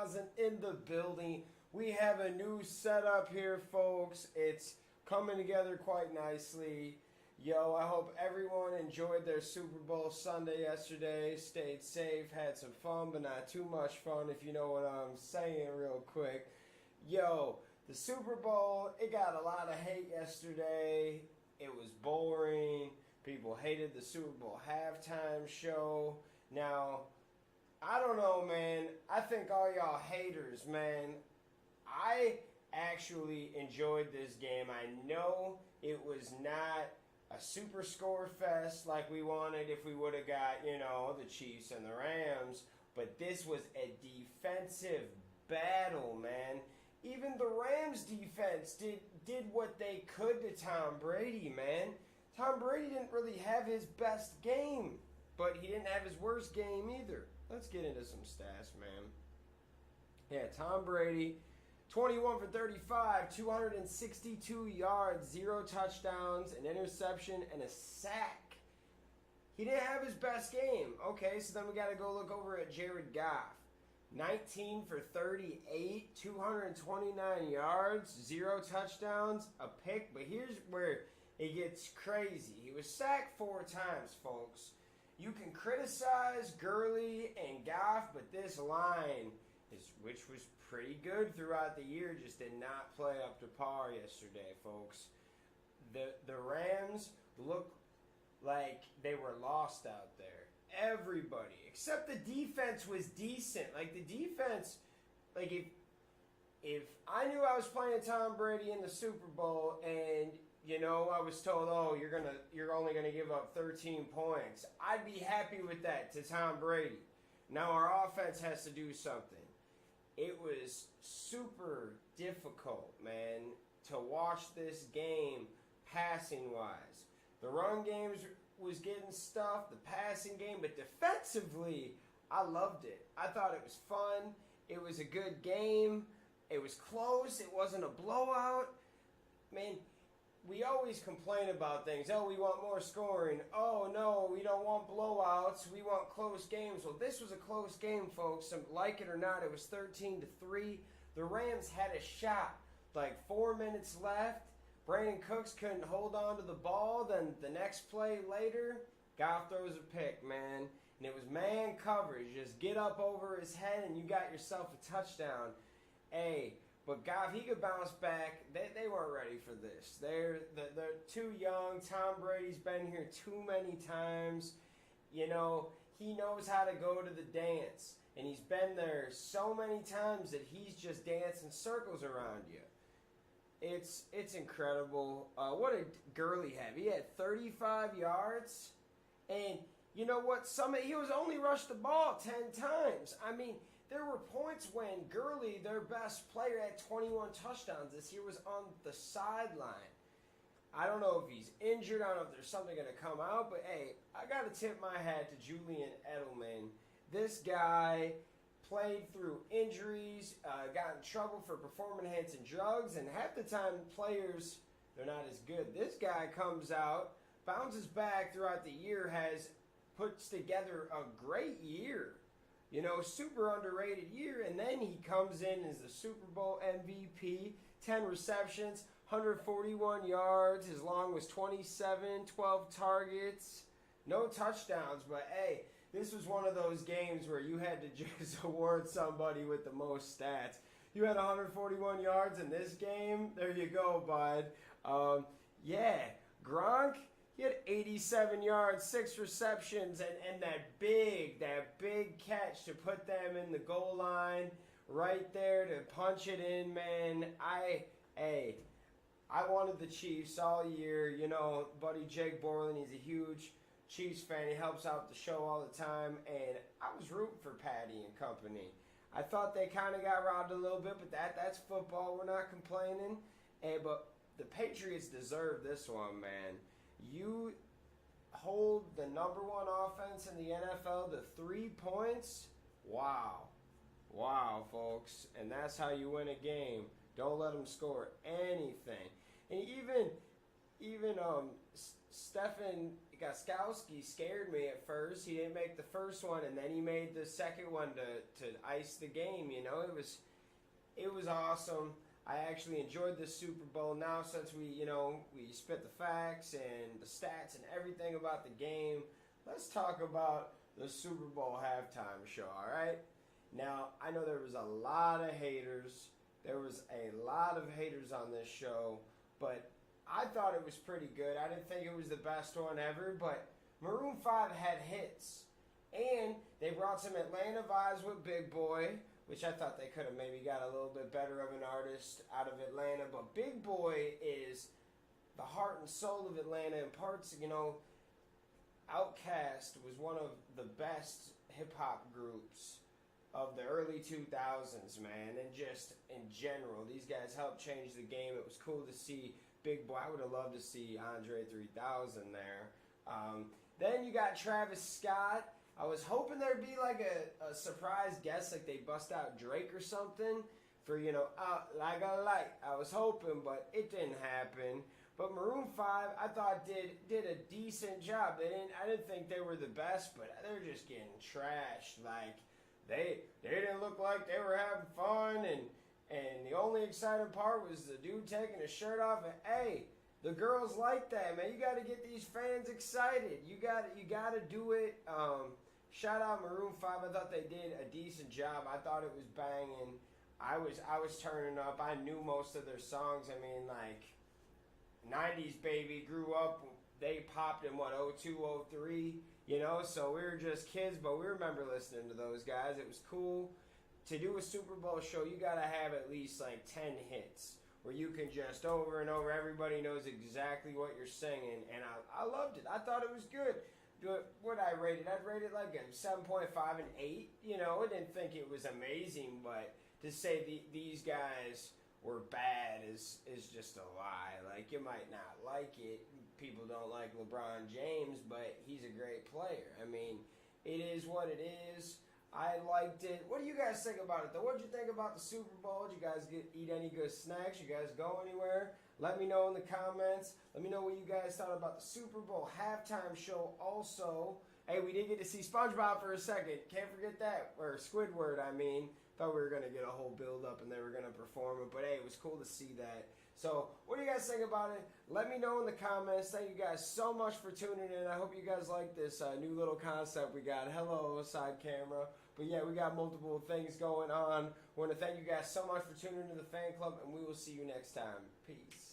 2000 in the building. We have a new setup here, folks. It's coming together quite nicely. Yo, I hope everyone enjoyed their Super Bowl Sunday yesterday, stayed safe, had some fun, but not too much fun, if you know what I'm saying real quick. Yo, the Super Bowl, it got a lot of hate yesterday. It was boring. People hated the Super Bowl halftime show. Now, I don't know, man. I think all y'all haters, man, I actually enjoyed this game. I know it was not a super score fest like we wanted if we would have got, the Chiefs and the Rams, but this was a defensive battle, man. Even the Rams defense did what they could to Tom Brady, man. Tom Brady didn't really have his best game, but he didn't have his worst game either. Let's get into some stats, man. Yeah, Tom Brady, 21 for 35, 262 yards, 0 touchdowns, an interception, and a sack. He didn't have his best game. Okay, so then we got to go look over at Jared Goff. 19 for 38, 229 yards, 0 touchdowns, a pick. But here's where it gets crazy. He was sacked 4 times, folks. You can criticize Gurley and Goff, but this line, which was pretty good throughout the year, just did not play up to par yesterday, folks. The Rams looked like they were lost out there. Everybody, except the defense, was decent. Like, the defense, like, if I knew I was playing Tom Brady in the Super Bowl and, I was told, oh, you're only gonna give up 13 points, I'd be happy with that to Tom Brady. Now our offense has to do something. It was super difficult, man, to watch this game passing-wise. The run game was getting stuff, the passing game, but defensively, I loved it. I thought it was fun. It was a good game. It was close. It wasn't a blowout. Man, we always complain about things. Oh, we want more scoring. Oh, no, we don't want blowouts. We want close games. Well, this was a close game, folks. Like it or not, it was 13-3. The Rams had a shot. Like 4 minutes left. Brandon Cooks couldn't hold on to the ball. Then the next play later, Goff throws a pick, man. And it was man coverage. Just get up over his head and you got yourself a touchdown. Hey, but Goff, he could bounce back. They weren't ready for this. They're too young. Tom Brady's been here too many times. He knows how to go to the dance. And he's been there so many times that he's just dancing circles around you. It's incredible. What did Gurley have? He had 35 yards. And you know what? He was only rushed the ball 10 times. I mean, there were points when Gurley, their best player, had 21 touchdowns. This year was on the sideline. I don't know if he's injured. I don't know if there's something going to come out. But, hey, I got to tip my hat to Julian Edelman. This guy played through injuries, got in trouble for performance-enhancing drugs, and half the time players, they're not as good. This guy comes out, bounces back throughout the year, puts together a great year. Super underrated year, and then he comes in as the Super Bowl MVP, 10 receptions, 141 yards, his long was 27, 12 targets, no touchdowns, but hey, this was one of those games where you had to just award somebody with the most stats. You had 141 yards in this game, there you go, bud. Gronk, he had 87 yards, 6 receptions, and that big catch to put them in the goal line right there to punch it in, man. I wanted the Chiefs all year. Buddy Jake Borland, he's a huge Chiefs fan. He helps out the show all the time, and I was rooting for Patty and company. I thought they kind of got robbed a little bit, but that's football. We're not complaining. But the Patriots deserve this one, man. You hold the number 1 offense in the NFL to 3 points. Wow, folks. And that's how you win a game. Don't let them score anything. And even Stephen, Gostkowski scared me at first. He didn't make the first one, and then he made the second one to ice the game. You know, it was awesome. I actually enjoyed the Super Bowl. Now, since we spit the facts and the stats and everything about the game, let's talk about the Super Bowl halftime show. All right. Now, I know there was a lot of haters. There was a lot of haters on this show, but I thought it was pretty good. I didn't think it was the best one ever, but Maroon 5 had hits. And they brought some Atlanta vibes with Big Boy, which I thought they could have maybe got a little bit better of an artist out of Atlanta. But Big Boy is the heart and soul of Atlanta. And parts, Outkast was one of the best hip-hop groups of the early 2000s, man. And just in general, these guys helped change the game. It was cool to see Big Boy. I would have loved to see Andre 3000 there. Then you got Travis Scott. I was hoping there'd be like a surprise guest, like they bust out Drake or something for, Out Like a Light. I was hoping, but it didn't happen. But Maroon 5, I thought did a decent job. I didn't think they were the best, but they're just getting trashed. Like they didn't look like they were having fun, and the only exciting part was the dude taking his shirt off. And hey, the girls like that, man. You got to get these fans excited. You got to do it. Shout out Maroon 5. I thought they did a decent job. I thought it was banging. I was turning up. I knew most of their songs. I mean, like 90s baby, grew up. They popped in 02, 03. So we were just kids, but we remember listening to those guys. It was cool. To do a Super Bowl show, you got to have at least like 10 hits where you can just over and over, everybody knows exactly what you're singing. And I loved it. I thought it was good. What I rated? I'd rate it like a 7.5 and 8. I didn't think it was amazing, but to say these guys were bad is just a lie. Like, you might not like it. People don't like LeBron James, but he's a great player. I mean, it is what it is. I liked it. What do you guys think about it, though? What did you think about the Super Bowl? Did you guys eat any good snacks? You guys go anywhere? Let me know in the comments. Let me know what you guys thought about the Super Bowl halftime show also. Hey, we did get to see SpongeBob for a second. Can't forget that. Or Squidward, I mean. Thought we were going to get a whole build-up and they were going to perform it. But, hey, it was cool to see that. So, what do you guys think about it? Let me know in the comments. Thank you guys so much for tuning in. I hope you guys like this new little concept we got. Hello, side camera. But, yeah, we got multiple things going on. I want to thank you guys so much for tuning into the fan club, and we will see you next time. Peace.